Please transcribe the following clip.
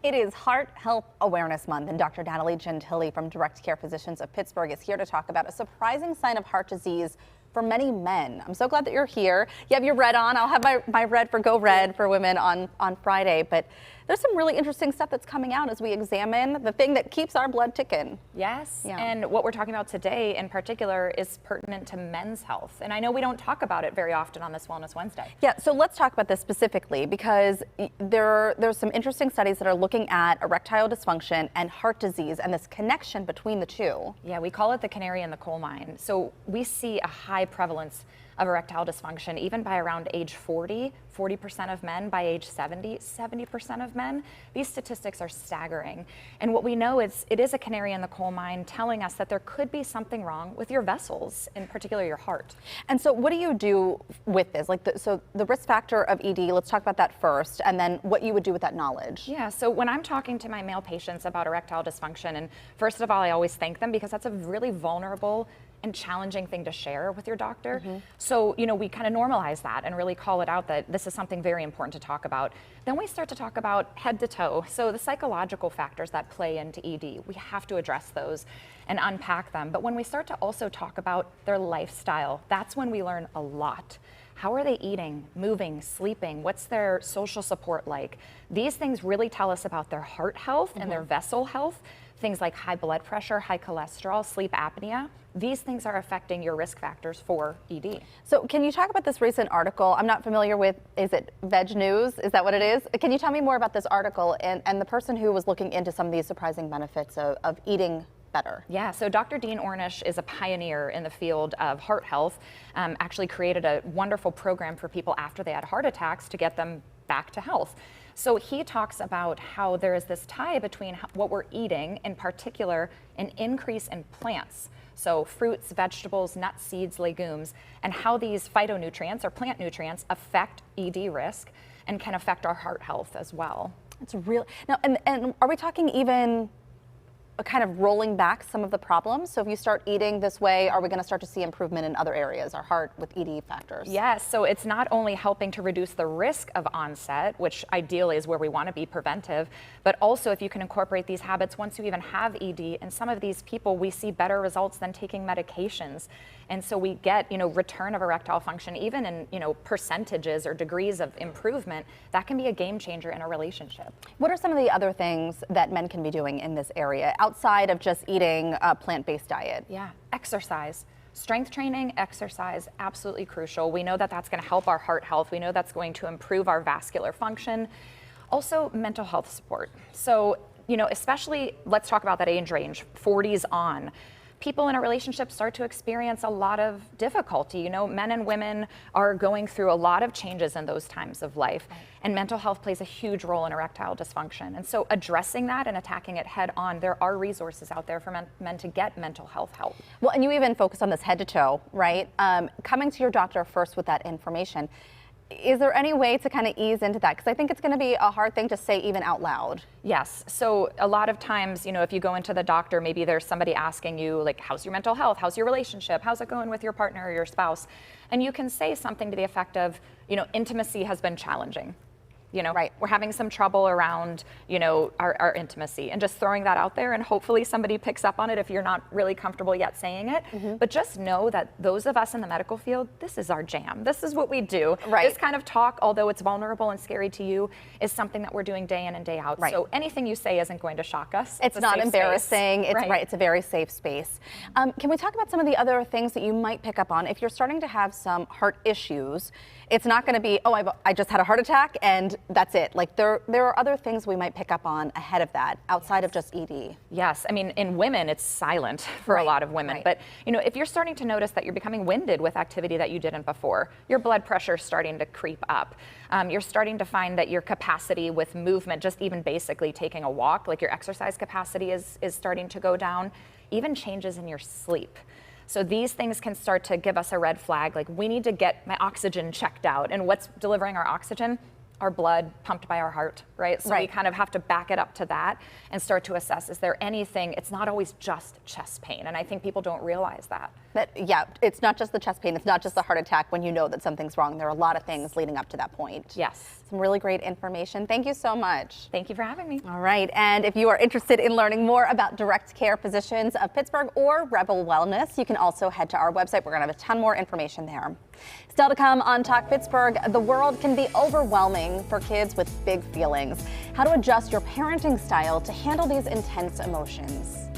It is Heart Health Awareness Month, and Dr. Natalie Gentile from Direct Care Physicians of Pittsburgh is here to talk about a surprising sign of heart disease for many men. I'm so glad that you're here. You have your red on. I'll have my red for Go Red for women on Friday, but there's some really interesting stuff that's coming out as we examine the thing that keeps our blood ticking. Yes, Yeah. And what we're talking about today in particular is pertinent to men's health. And I know we don't talk about it very often on this Wellness Wednesday. Yeah, so let's talk about this specifically because there's some interesting studies that are looking at erectile dysfunction and heart disease and this connection between the two. Yeah, we call it the canary in the coal mine. So we see a high prevalence of erectile dysfunction even by around age 40, 40% of men, by age 70, 70% of men. These statistics are staggering. And what we know is it is a canary in the coal mine telling us that there could be something wrong with your vessels, in particular your heart. And so what do you do with this? So the risk factor of ED, let's talk about that first, and then what you would do with that knowledge. Yeah, so when I'm talking to my male patients about erectile dysfunction, and first of all, I always thank them because that's a really vulnerable and challenging thing to share with your doctor. So, we kind of normalize that and really call it out that this is something very important to talk about. Then we start to talk about head to toe. So the psychological factors that play into ED, we have to address those and unpack them. But when we start to also talk about their lifestyle, that's when we learn a lot. How are they eating, moving, sleeping? What's their social support like? These things really tell us about their heart health and their vessel health. Things like high blood pressure, high cholesterol, sleep apnea. These things are affecting your risk factors for ED. So can you talk about this recent article? I'm not familiar with, is it Veg News? Is that what it is? Can you tell me more about this article and the person who was looking into some of these surprising benefits of eating better? Yeah, so Dr. Dean Ornish is a pioneer in the field of heart health, actually created a wonderful program for people after they had heart attacks to get them back to health. So he talks about how there is this tie between what we're eating, in particular an increase in plants. So fruits, vegetables, nuts, seeds, legumes, and how these phytonutrients or plant nutrients affect ED risk and can affect our heart health as well. It's real. Now, and are we talking even kind of rolling back some of the problems? So if you start eating this way, are we going to start to see improvement in other areas, our heart with ED factors? Yes, so it's not only helping to reduce the risk of onset, which ideally is where we want to be preventive, but also if you can incorporate these habits once you even have ED, and some of these people, we see better results than taking medications. And so we get, return of erectile function, even in, percentages or degrees of improvement. That can be a game changer in a relationship. What are some of the other things that men can be doing in this area outside of just eating a plant-based diet? Yeah, exercise. Strength training, exercise, absolutely crucial. We know that that's going to help our heart health. We know that's going to improve our vascular function. Also, mental health support. So, especially, let's talk about that age range, 40s on. People in a relationship start to experience a lot of difficulty. Men and women are going through a lot of changes in those times of life, and mental health plays a huge role in erectile dysfunction. And so addressing that and attacking it head on, there are resources out there for men to get mental health help. Well, and you even focus on this head to toe, right? Coming to your doctor first with that information. Is there any way to kind of ease into that? Because I think it's going to be a hard thing to say even out loud. Yes. So a lot of times, if you go into the doctor, maybe there's somebody asking you, like, how's your mental health? How's your relationship? How's it going with your partner or your spouse? And you can say something to the effect of, intimacy has been challenging. Right. We're having some trouble around, our intimacy, and just throwing that out there, and hopefully somebody picks up on it if you're not really comfortable yet saying it. But just know that those of us in the medical field, this is our jam. This is what we do. Right. This kind of talk, although it's vulnerable and scary to you, is something that we're doing day in and day out. Right. So anything you say isn't going to shock us. It's not embarrassing. Space. It's right. It's a very safe space. Can we talk about some of the other things that you might pick up on if you're starting to have some heart issues? It's not going to be, I just had a heart attack and that's it. Like there are other things we might pick up on ahead of that outside of just ED. Yes, I mean, in women, it's silent for a lot of women. Right. But, if you're starting to notice that you're becoming winded with activity that you didn't before, your blood pressure is starting to creep up. You're starting to find that your capacity with movement, just even basically taking a walk, like your exercise capacity is starting to go down, even changes in your sleep. So these things can start to give us a red flag, like we need to get my oxygen checked out. And what's delivering our oxygen? our blood pumped by our heart, right? So we Right. kind of have to back it up to that and start to assess, is there anything, it's not always just chest pain. And I think people don't realize that. But yeah, it's not just the chest pain. It's not just the heart attack when you know that something's wrong. There are a lot of things leading up to that point. Yes. Some really great information. Thank you so much. Thank you for having me. All right, and if you are interested in learning more about direct care physicians of Pittsburgh or Rebel Wellness, you can also head to our website. We're going to have a ton more information there. Still to come on Talk Pittsburgh, the world can be overwhelming for kids with big feelings. How to adjust your parenting style to handle these intense emotions.